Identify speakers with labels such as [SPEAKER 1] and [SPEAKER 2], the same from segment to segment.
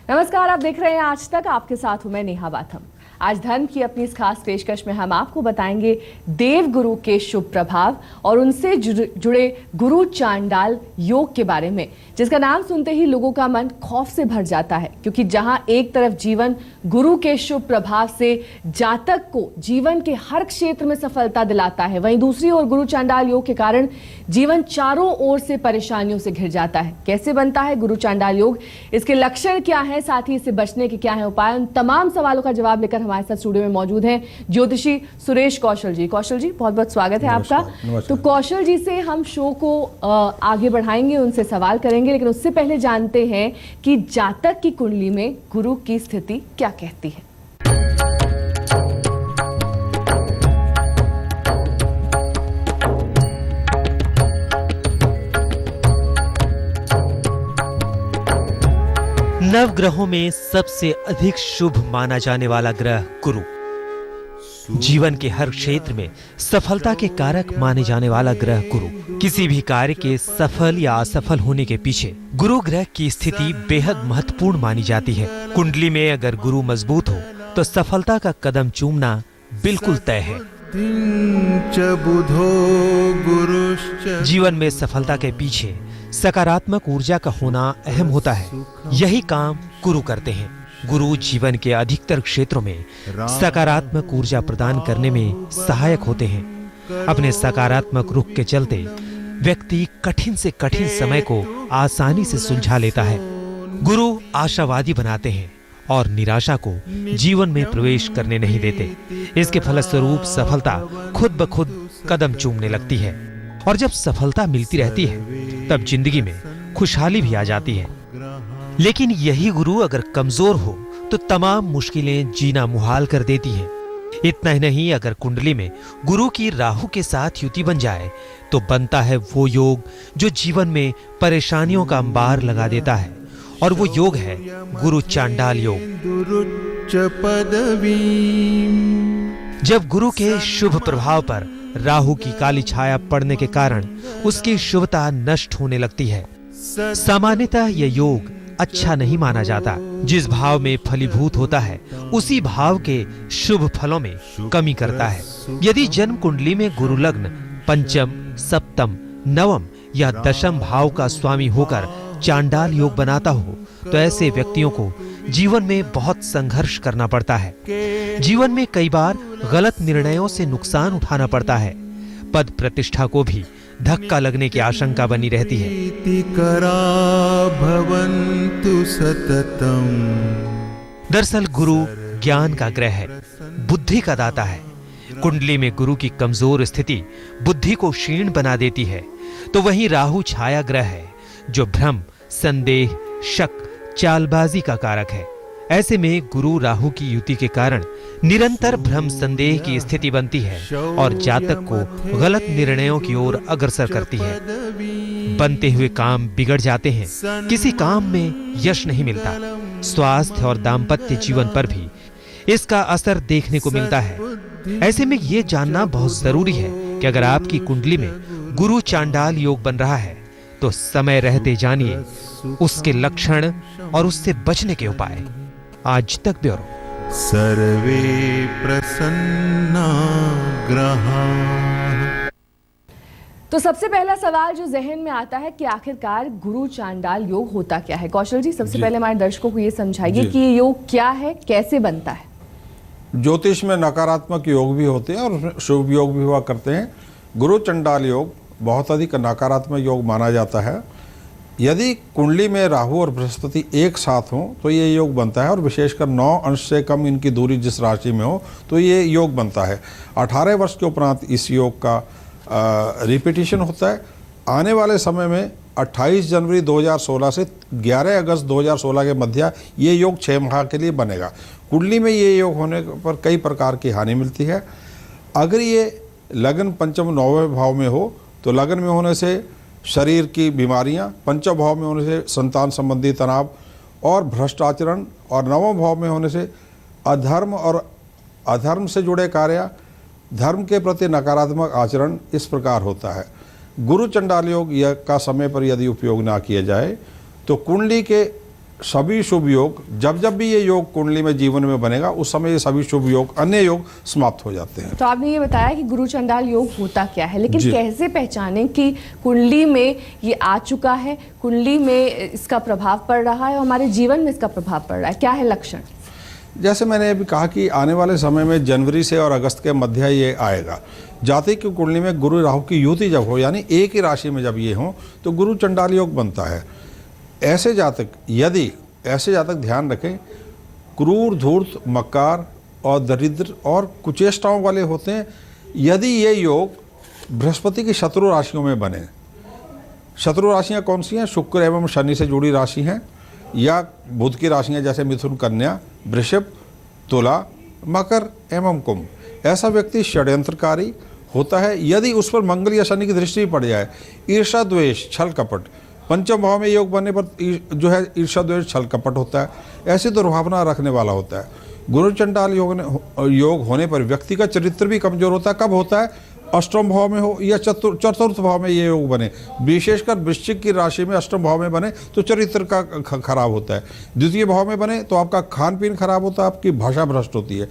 [SPEAKER 1] नमस्कार, आप देख रहे हैं आज तक। आपके साथ हूं मैं नेहा बाथम। आज धर्म की अपनी इस खास पेशकश में हम आपको बताएंगे देव गुरु के शुभ प्रभाव और उनसे जुड़े गुरु चांडाल योग के बारे में, जिसका नाम सुनते ही लोगों का मन खौफ से भर जाता है। क्योंकि जहां एक तरफ जीवन गुरु के शुभ प्रभाव से जातक को जीवन के हर क्षेत्र में सफलता दिलाता है, वहीं दूसरी ओर गुरु चांडाल योग के कारण जीवन चारों ओर से परेशानियों से घिर जाता है। कैसे बनता है गुरु चांडाल योग, इसके लक्षण क्या है, साथ ही इससे बचने के क्या है उपाय, उन तमाम सवालों का जवाब लेकर हमारे साथ स्टूडियो में मौजूद हैं ज्योतिषी सुरेश कौशल जी। कौशल जी, बहुत बहुत स्वागत है आपका। तो कौशल जी से हम शो को आगे बढ़ाएंगे, उनसे सवाल करेंगे, लेकिन उससे पहले जानते हैं कि जातक की कुंडली में गुरु की स्थिति क्या कहती है।
[SPEAKER 2] नवग्रहों में सबसे अधिक शुभ माना जाने वाला ग्रह गुरु, जीवन के हर क्षेत्र में सफलता के कारक माने जाने वाला ग्रह गुरु। किसी भी कार्य के सफल या असफल होने के पीछे गुरु ग्रह की स्थिति बेहद महत्वपूर्ण मानी जाती है। कुंडली में अगर गुरु मजबूत हो तो सफलता का कदम चूमना बिल्कुल तय है। जीवन में सफलता के पीछे सकारात्मक ऊर्जा का होना अहम होता है। यही काम गुरु करते हैं। गुरु जीवन के अधिकतर क्षेत्रों में सकारात्मक ऊर्जा प्रदान करने में सहायक होते हैं। अपने सकारात्मक रुख के चलते व्यक्ति कठिन से कठिन समय को आसानी से सुलझा लेता है। गुरु आशावादी बनाते हैं और निराशा को जीवन में प्रवेश करने नहीं देते। इसके फलस्वरूप सफलता खुद ब खुद कदम चूमने लगती है, और जब सफलता मिलती रहती है तब जिंदगी में खुशहाली भी आ जाती है। लेकिन यही गुरु अगर कमजोर हो तो तमाम मुश्किलें जीना मुहाल कर देती हैं। इतना ही नहीं, अगर कुंडली में गुरु की राहु के साथ युति बन जाए तो बनता है वो योग जो जीवन में परेशानियों का अंबार लगा देता है, और वो योग है गुरु चांडाल योग। जब गुरु के शुभ प्रभाव पर राहु की काली छाया पड़ने के कारण उसकी शुभता नष्ट होने लगती है। सामान्यतः यह योग अच्छा नहीं माना जाता। जिस भाव में फलीभूत होता है उसी भाव के शुभ फलों में कमी करता है। यदि जन्म कुंडली में गुरु लग्न पंचम, सप्तम, नवम या दशम भाव का स्वामी होकर चांडाल योग बनाता हो तो ऐसे व्यक्तियों को जीवन में बहुत संघर्ष करना पड़ता है। जीवन में कई बार गलत निर्णयों से नुकसान उठाना पड़ता है। पद प्रतिष्ठा को भी धक्का लगने की आशंका बनी रहती है। दरअसल गुरु ज्ञान का ग्रह है, बुद्धि का दाता है। कुंडली में गुरु की कमजोर स्थिति बुद्धि को क्षीण बना देती है, तो वहीं राहु छाया ग्रह है जो भ्रम, संदेह, शक, चालबाजी का कारक है। ऐसे में गुरु राहु की युति के कारण निरंतर भ्रम संदेह की स्थिति बनती है और जातक को गलत निर्णयों की ओर अग्रसर करती है। बनते हुए काम बिगड़ जाते हैं, किसी काम में यश नहीं मिलता। स्वास्थ्य और दाम्पत्य जीवन पर भी इसका असर देखने को मिलता है। ऐसे में ये जानना बहुत जरूरी है कि अगर आपकी कुंडली में गुरु चांडाल योग बन रहा है तो समय रहते जानिए उसके लक्षण और उससे बचने के उपाय। आज तक ब्यूरो।
[SPEAKER 3] सर्वे प्रसन्ना ग्रहा।
[SPEAKER 1] तो सबसे पहला सवाल जो जहन में आता है कि आखिरकार गुरु चांडाल योग होता क्या है। कौशल जी, सबसे पहले हमारे दर्शकों को ये समझाइए कि ये योग क्या है, कैसे बनता है।
[SPEAKER 4] ज्योतिष में नकारात्मक योग भी होते हैं और शुभ योग भी हुआ करते हैं। गुरु चांडाल योग बहुत अधिक नकारात्मक योग माना जाता है। यदि कुंडली में राहु और बृहस्पति एक साथ हों तो ये योग बनता है, और विशेषकर 9 अंश से कम इनकी दूरी जिस राशि में हो तो ये योग बनता है। 18 वर्ष के उपरांत इस योग का रिपीटिशन होता है। आने वाले समय में 28 जनवरी 2016 से 11 अगस्त 2016 के मध्य ये योग 6 माह के लिए बनेगा। कुंडली में ये योग होने पर कई प्रकार की हानि मिलती है। अगर ये लगन पंचम, नौवें भाव में हो तो लगन में होने से शरीर की बीमारियां, पंचम भाव में होने से संतान संबंधी तनाव और भ्रष्ट आचरण, और नवम भाव में होने से अधर्म और अधर्म से जुड़े कार्य, धर्म के प्रति नकारात्मक आचरण इस प्रकार होता है। गुरु चंडाल योग का समय पर यदि उपयोग ना किया जाए तो कुंडली के सभी शुभ योग जब जब भी ये योग कुंडली में जीवन में बनेगा उस समय ये सभी शुभ योग अन्य योग समाप्त हो जाते हैं।
[SPEAKER 1] तो आपने ये बताया कि गुरु चंडाल योग होता क्या है, लेकिन
[SPEAKER 4] जी।
[SPEAKER 1] कैसे पहचानें कि कुंडली में ये आ चुका है, कुंडली में इसका प्रभाव पड़ रहा है और हमारे जीवन में इसका प्रभाव पड़ रहा है, क्या है लक्षण?
[SPEAKER 4] जैसे मैंने अभी कहा कि आने वाले समय में जनवरी से और अगस्त के मध्य ये आएगा। जातक की कुंडली में गुरु राहु की युति जब हो, यानी एक ही राशि में जब ये हो, तो गुरु चंडाल योग बनता है। ऐसे जातक ध्यान रखें, क्रूर, धूर्त, मक्कार और दरिद्र और कुचेष्टाओं वाले होते हैं। यदि ये योग बृहस्पति की शत्रु राशियों में बने, शत्रु राशियाँ कौन सी हैं? शुक्र एवं शनि से जुड़ी राशि हैं, या बुध की राशियाँ जैसे मिथुन, कन्या, वृषभ, तुला, मकर एवं कुंभ। ऐसा व्यक्ति षड्यंत्रकारी होता है यदि उस पर मंगल या शनि की दृष्टि पड़ जाए। ईर्षा, द्वेष, छल कपट, पंचम भाव में योग बनने पर जो है ईर्षा, द्वेष, छल कपट होता है, ऐसी दुर्भावना रखने वाला होता है। गुरु चंडाल योग होने पर व्यक्ति का चरित्र भी कमजोर होता है। कब होता है? अष्टम भाव में हो या चतुर्थ भाव में ये योग बने। विशेषकर वृश्चिक की राशि में अष्टम भाव में बने तो चरित्र का खराब होता है। द्वितीय भाव में बने तो आपका खान पीन खराब होता है, आपकी भाषा भ्रष्ट होती है।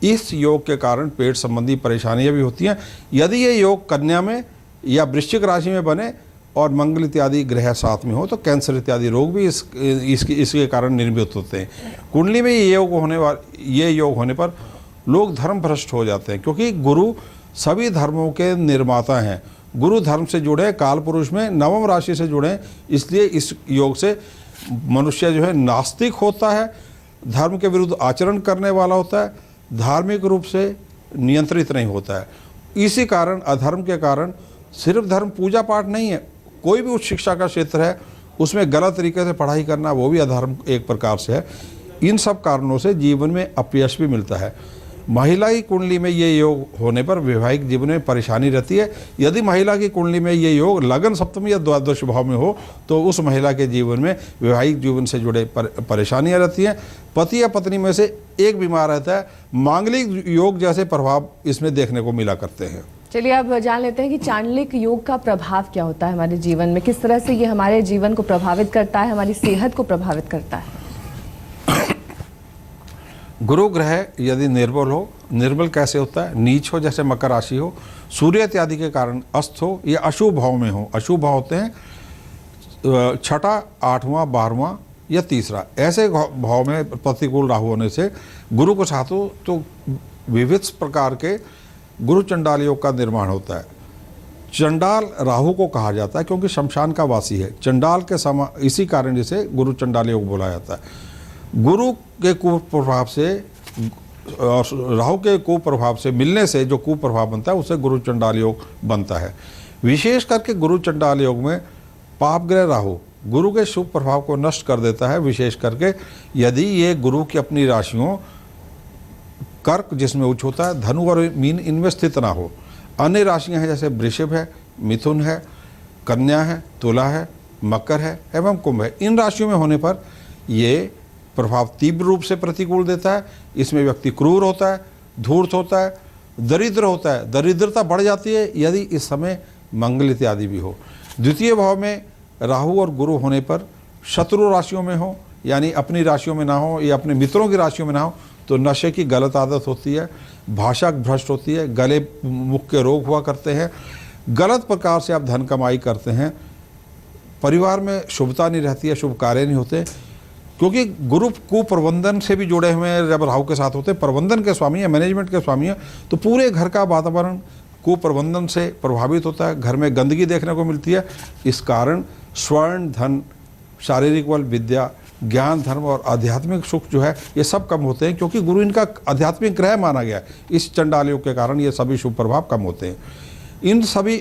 [SPEAKER 4] इस योग के कारण पेट संबंधी परेशानियां भी होती हैं। यदि ये योग कन्या में या वृश्चिक राशि में बने और मंगल इत्यादि ग्रह साथ में हो तो कैंसर इत्यादि रोग भी इसके कारण निर्मित होते हैं। कुंडली में ये योग होने पर लोग धर्म भ्रष्ट हो जाते हैं, क्योंकि गुरु सभी धर्मों के निर्माता हैं। गुरु धर्म से जुड़े, काल पुरुष में नवम राशि से जुड़े, इसलिए इस योग से मनुष्य जो है नास्तिक होता है, धर्म के विरुद्ध आचरण करने वाला होता है, धार्मिक रूप से नियंत्रित नहीं होता है। इसी कारण अधर्म के कारण सिर्फ धर्म पूजा पाठ नहीं है, कोई भी उच्च शिक्षा का क्षेत्र है उसमें गलत तरीके से पढ़ाई करना वो भी अधर्म एक प्रकार से है। इन सब कारणों से जीवन में अपयश भी मिलता है। महिला की कुंडली में ये योग होने पर वैवाहिक जीवन में परेशानी रहती है। यदि महिला की कुंडली में ये योग लगन सप्तमी या द्वादश भाव में हो तो उस महिला के जीवन में वैवाहिक जीवन से जुड़े परेशानियां रहती हैं। पति या पत्नी में से एक बीमार रहता है। मांगलिक योग जैसे प्रभाव इसमें देखने को मिला करते हैं।
[SPEAKER 1] चलिए अब जान लेते हैं कि चांडलिक योग का प्रभाव क्या होता है हमारे जीवन में, किस तरह से ये हमारे जीवन को प्रभावित करता है, हमारी सेहत को प्रभावित करता है।
[SPEAKER 4] गुरु ग्रह यदि निर्बल कैसे होता है? नीच हो, जैसे मकर राशि हो, सूर्य इत्यादि के कारण अस्त हो या अशुभ भाव में हो। अशुभ भाव होते हैं छठा, आठवां, 12वां या तीसरा। ऐसे भाव में प्रतिकूल राहु होने से गुरु के साथ हो तो विविध प्रकार के गुरु चंडाल योग का निर्माण होता है। चंडाल राहु को कहा जाता है क्योंकि शमशान का वासी है। चंडाल के इसी कारण इसे गुरु चंडाल योग बोला जाता है। गुरु के कुप्रभाव से और राहु के कुप्रभाव से मिलने से जो कुप्रभाव बनता है उसे गुरु चंडाल योग बनता है। विशेष करके गुरु चंडाल योग में पाप ग्रह राहु गुरु के शुभ प्रभाव को नष्ट कर देता है। विशेष करके यदि ये गुरु की अपनी राशियों कर्क जिसमें उच्च होता है, धनु और मीन इनमें स्थित ना हो। अन्य राशियां हैं जैसे वृषभ है, मिथुन है, कन्या है, तुला है, मकर है एवं कुंभ है। इन राशियों में होने पर ये प्रभाव तीव्र रूप से प्रतिकूल देता है। इसमें व्यक्ति क्रूर होता है, धूर्त होता है, दरिद्र होता है। दरिद्रता बढ़ जाती है यदि इस समय मंगल इत्यादि भी हो। द्वितीय भाव में राहु और गुरु होने पर शत्रु राशियों में हो, यानी अपनी राशियों में ना हो या अपने मित्रों की राशियों में ना हो तो नशे की गलत आदत होती है, भाषा भ्रष्ट होती है, गले मुख के रोग हुआ करते हैं, गलत प्रकार से आप धन कमाई करते हैं, परिवार में शुभता नहीं रहती है, शुभ कार्य नहीं होते, क्योंकि गुरु कुप्रबंधन से भी जुड़े हुए हैं। जब राहु के साथ होते हैं, प्रबंधन के स्वामी है, मैनेजमेंट के स्वामी है, तो पूरे घर का वातावरण कुप्रबंधन से प्रभावित होता है। घर में गंदगी देखने को मिलती है। इस कारण स्वर्ण, धन, शारीरिक बल, विद्या, ज्ञान, धर्म और आध्यात्मिक सुख जो है ये सब कम होते हैं, क्योंकि गुरु इनका आध्यात्मिक ग्रह माना गया है। इस चंडाल योग के कारण ये सभी शुभ प्रभाव कम होते हैं। इन सभी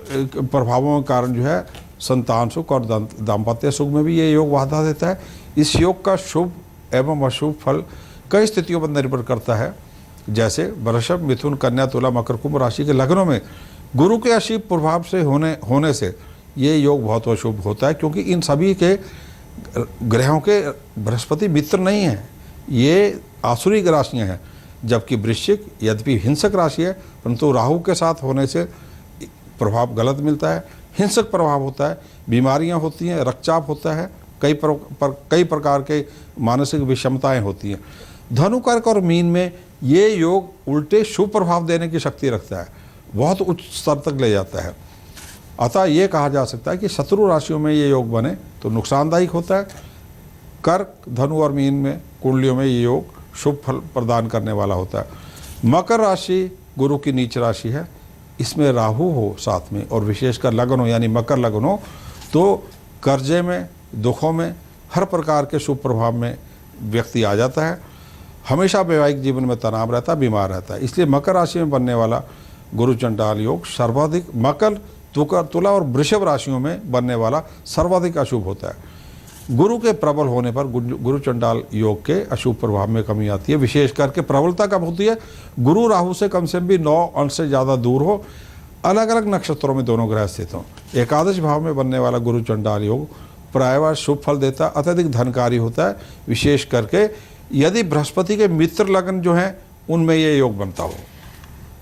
[SPEAKER 4] प्रभावों के कारण जो है संतान सुख और दाम्पत्य सुख में भी ये योग बाधा देता है। इस योग का शुभ एवं अशुभ फल कई स्थितियों पर निर्भर करता है। जैसे वृषभ, मिथुन, कन्या, तुला, मकर, कुंभ राशि के लग्नों में गुरु के अशुभ प्रभाव से होने से ये योग बहुत अशुभ होता है, क्योंकि इन सभी के ग्रहों के बृहस्पति मित्र नहीं है, ये आसुरी राशियाँ हैं। जबकि वृश्चिक यद्यपि हिंसक राशि है, परंतु राहु के साथ होने से प्रभाव गलत मिलता है, हिंसक प्रभाव होता है, बीमारियां होती हैं, रक्तचाप होता है, कई प्रकार के मानसिक विषमताएं होती हैं। धनु, कर्क और मीन में ये योग उल्टे शुभ प्रभाव देने की शक्ति रखता है, बहुत उच्च स्तर तक ले जाता है। अतः ये कहा जा सकता है कि शत्रु राशियों में ये योग बने तो नुकसानदायक होता है। कर्क, धनु और मीन में कुंडलियों में ये योग शुभ फल प्रदान करने वाला होता है। मकर राशि गुरु की नीच राशि है, इसमें राहु हो साथ में और विशेषकर लगन हो यानी मकर लगन हो तो कर्जे में, दुखों में, हर प्रकार के शुभ प्रभाव में व्यक्ति आ जाता है। हमेशा वैवाहिक जीवन में तनाव रहता है, बीमार रहता है। इसलिए मकर राशि में बनने वाला गुरु चंडाल योग सर्वाधिक, मकर, तुला और वृषभ राशियों में बनने वाला सर्वाधिक अशुभ होता है। गुरु के प्रबल होने पर गुरु चंडाल योग के अशुभ प्रभाव में कमी आती है। विशेष करके प्रबलता कब होती है? गुरु राहु से कम से कम भी 9 अंश से ज़्यादा दूर हो, अलग अलग नक्षत्रों में दोनों ग्रह स्थित हों। एकादश भाव में बनने वाला गुरु चंडाल योग प्रायः शुभ फल देता है, अत्यधिक धनकारी होता है। विशेष करके यदि बृहस्पति के मित्र लग्न जो हैं उनमें ये योग बनता हो।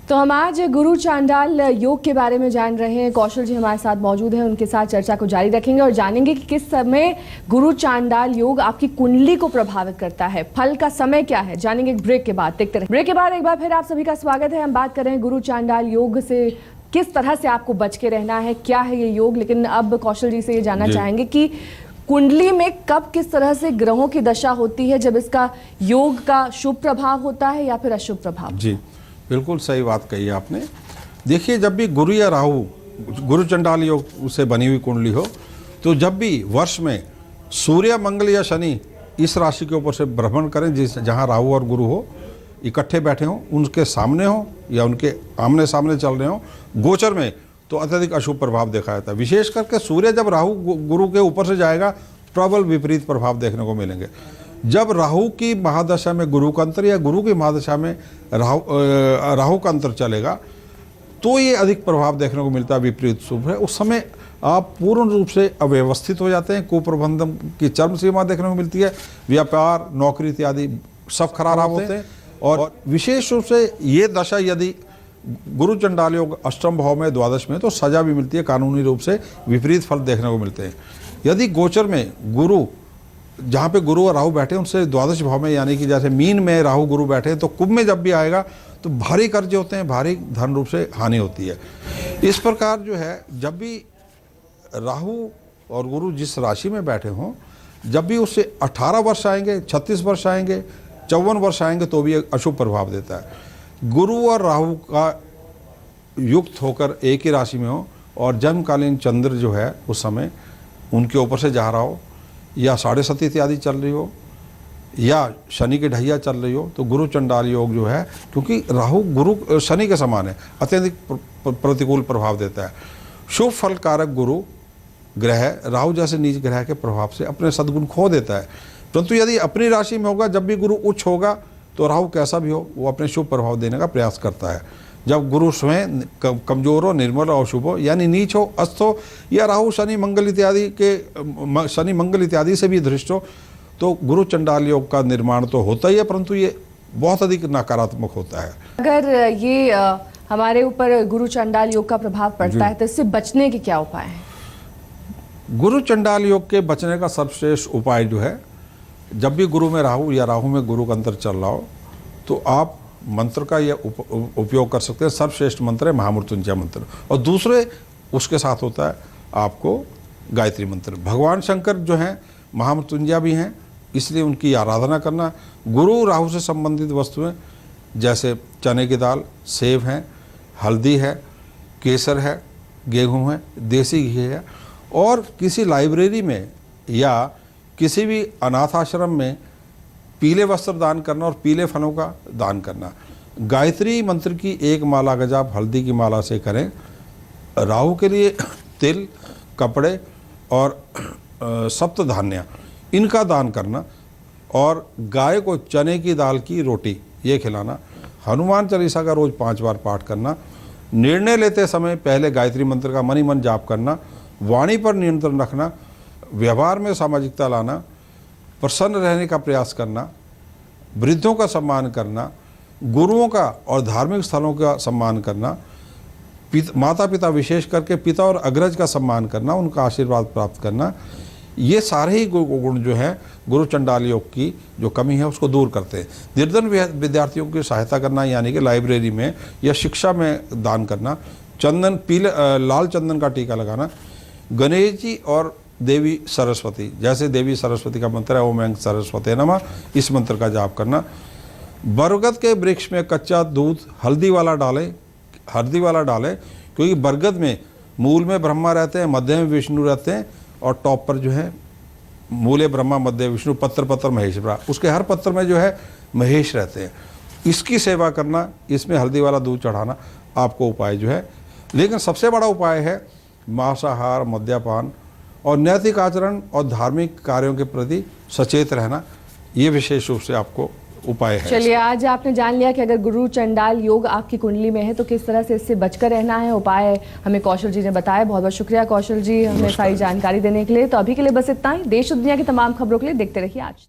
[SPEAKER 1] तो हम आज गुरु चांडाल योग के बारे में जान रहे हैं। कौशल जी हमारे साथ मौजूद हैं, उनके साथ चर्चा को जारी रखेंगे और जानेंगे कि किस समय गुरु चांडाल योग आपकी कुंडली को प्रभावित करता है, फल का समय क्या है, जानेंगे एक ब्रेक के बाद। देखते रहे। ब्रेक के बाद एक बार फिर आप सभी का स्वागत है। हम बात कर रहे हैं गुरु चांडाल योग से किस तरह से आपको बच के रहना है, क्या है ये योग। लेकिन अब कौशल जी से ये जानना चाहेंगे कि कुंडली में कब किस तरह से ग्रहों की दशा होती है जब इसका योग का शुभ प्रभाव होता है या फिर अशुभ प्रभाव।
[SPEAKER 4] जी बिल्कुल सही बात कही आपने। देखिए, जब भी गुरु या राहु गुरु चंडाल योग से बनी हुई कुंडली हो तो जब भी वर्ष में सूर्य, मंगल या शनि इस राशि के ऊपर से भ्रमण करें, जिस जहाँ राहु और गुरु हो इकट्ठे बैठे हों, उनके सामने हो या उनके आमने सामने चल रहे हों गोचर में, तो अत्यधिक अशुभ प्रभाव देखा जाता है। विशेष करके सूर्य जब राहु गुरु के ऊपर से जाएगा प्रबल विपरीत प्रभाव देखने को मिलेंगे। जब राहु की महादशा में गुरु का अंतर या गुरु की महादशा में राहु का अंतर चलेगा तो ये अधिक प्रभाव देखने को मिलता है, विपरीत शुभ है। उस समय आप पूर्ण रूप से अव्यवस्थित हो जाते हैं, कुप्रबंधन की चरम सीमा देखने को मिलती है, व्यापार, नौकरी इत्यादि सब खराब होते हैं। और विशेष रूप से ये दशा यदि गुरु चंडाल योग अष्टम भाव में, द्वादश में, तो सजा भी मिलती है, कानूनी रूप से विपरीत फल देखने को मिलते हैं। यदि गोचर में गुरु, जहाँ पे गुरु और राहु बैठे उनसे द्वादश भाव में यानी कि जैसे मीन में राहु गुरु बैठे तो कुंभ में जब भी आएगा तो भारी कर्ज होते हैं, भारी धन रूप से हानि होती है। इस प्रकार जो है जब भी राहु और गुरु जिस राशि में बैठे हों, जब भी उससे 18 वर्ष आएंगे, 36 वर्ष आएंगे, 54 वर्ष आएंगे तो भी अशुभ प्रभाव देता है। गुरु और राहु का युक्त होकर एक ही राशि में हो और जन्मकालीन चंद्र जो है उस समय उनके ऊपर से जा रहा हो या 7.5 इत्यादि चल रही हो या शनि की ढैया चल रही हो तो गुरु चंडाल योग जो है, क्योंकि राहु गुरु शनि के समान है, अत्यधिक प्रतिकूल प्रभाव देता है। शुभ फल कारक गुरु ग्रह राहु जैसे नीच ग्रह के प्रभाव से अपने सद्गुण खो देता है। परंतु यदि अपनी राशि में होगा, जब भी गुरु उच्च होगा तो राहु कैसा भी हो वो अपने शुभ प्रभाव देने का प्रयास करता है। जब गुरु स्वयं कमजोर हो, निर्मल और अशुभ हो यानी नीच हो, अस्त हो या राहु शनि मंगल इत्यादि से भी दृष्ट हो तो गुरु चंडाल योग का निर्माण तो होता ही है, परंतु ये बहुत अधिक नकारात्मक होता है।
[SPEAKER 1] अगर ये हमारे ऊपर गुरु चंडाल योग का प्रभाव पड़ता है तो इससे बचने के क्या उपाय हैं?
[SPEAKER 4] गुरु चंडाल योग के बचने का सर्वश्रेष्ठ उपाय जो है, जब भी गुरु में राहु या राहु में गुरु का अंतर चल रहा हो तो आप मंत्र का यह उपयोग कर सकते हैं। सर्वश्रेष्ठ मंत्र है महामृत्युंजय मंत्र, और दूसरे उसके साथ होता है आपको गायत्री मंत्र। भगवान शंकर जो हैं महामृत्युंजय भी हैं, इसलिए उनकी आराधना करना। गुरु राहु से संबंधित वस्तुएं जैसे चने की दाल, सेब हैं, हल्दी है, केसर है, गेहूं है, देसी घी है, और किसी लाइब्रेरी में या किसी भी अनाथ आश्रम में पीले वस्त्र दान करना और पीले फलों का दान करना। गायत्री मंत्र की एक माला अगर आप हल्दी की माला से करें, राहु के लिए तिल, कपड़े और सप्त धान्य इनका दान करना, और गाय को चने की दाल की रोटी ये खिलाना। हनुमान चालीसा का रोज 5 बार पाठ करना। निर्णय लेते समय पहले गायत्री मंत्र का मन ही मन जाप करना। वाणी पर नियंत्रण रखना। व्यवहार में सामाजिकता लाना। प्रसन्न रहने का प्रयास करना। वृद्धों का सम्मान करना। गुरुओं का और धार्मिक स्थलों का सम्मान करना। माता पिता विशेष करके पिता और अग्रज का सम्मान करना, उनका आशीर्वाद प्राप्त करना। ये सारे ही गुण जो है गुरु चंडाल योग की जो कमी है उसको दूर करते हैं। निर्धन विद्यार्थियों की सहायता करना, यानी कि लाइब्रेरी में या शिक्षा में दान करना, चंदन लाल चंदन का टीका लगाना, गणेश जी और देवी सरस्वती, जैसे देवी सरस्वती का मंत्र है ओम ऐं सरस्वती नमः, इस मंत्र का जाप करना। बरगद के वृक्ष में कच्चा दूध हल्दी वाला डालें, क्योंकि बरगद में मूल में ब्रह्मा रहते हैं, मध्य में विष्णु रहते हैं और टॉप पर जो है मूले ब्रह्मा मध्य विष्णु पत्र महेश ब्रह्मा, उसके हर पत्र में जो है महेश रहते हैं। इसकी सेवा करना, इसमें हल्दी वाला दूध चढ़ाना आपको उपाय जो है। लेकिन सबसे बड़ा उपाय है मांसाहार, मद्यपान और नैतिक आचरण और धार्मिक कार्यों के प्रति सचेत रहना, ये विशेष रूप से आपको उपाय है।
[SPEAKER 1] चलिए, आज आपने जान लिया कि अगर गुरु चंडाल योग आपकी कुंडली में है तो किस तरह से इससे बचकर रहना है। उपाय हमें कौशल जी ने बताया। बहुत बहुत शुक्रिया कौशल जी हमें सारी जानकारी देने के लिए। तो अभी के लिए बस इतना ही। देश और दुनिया की तमाम खबरों के लिए देखते रहिए आज।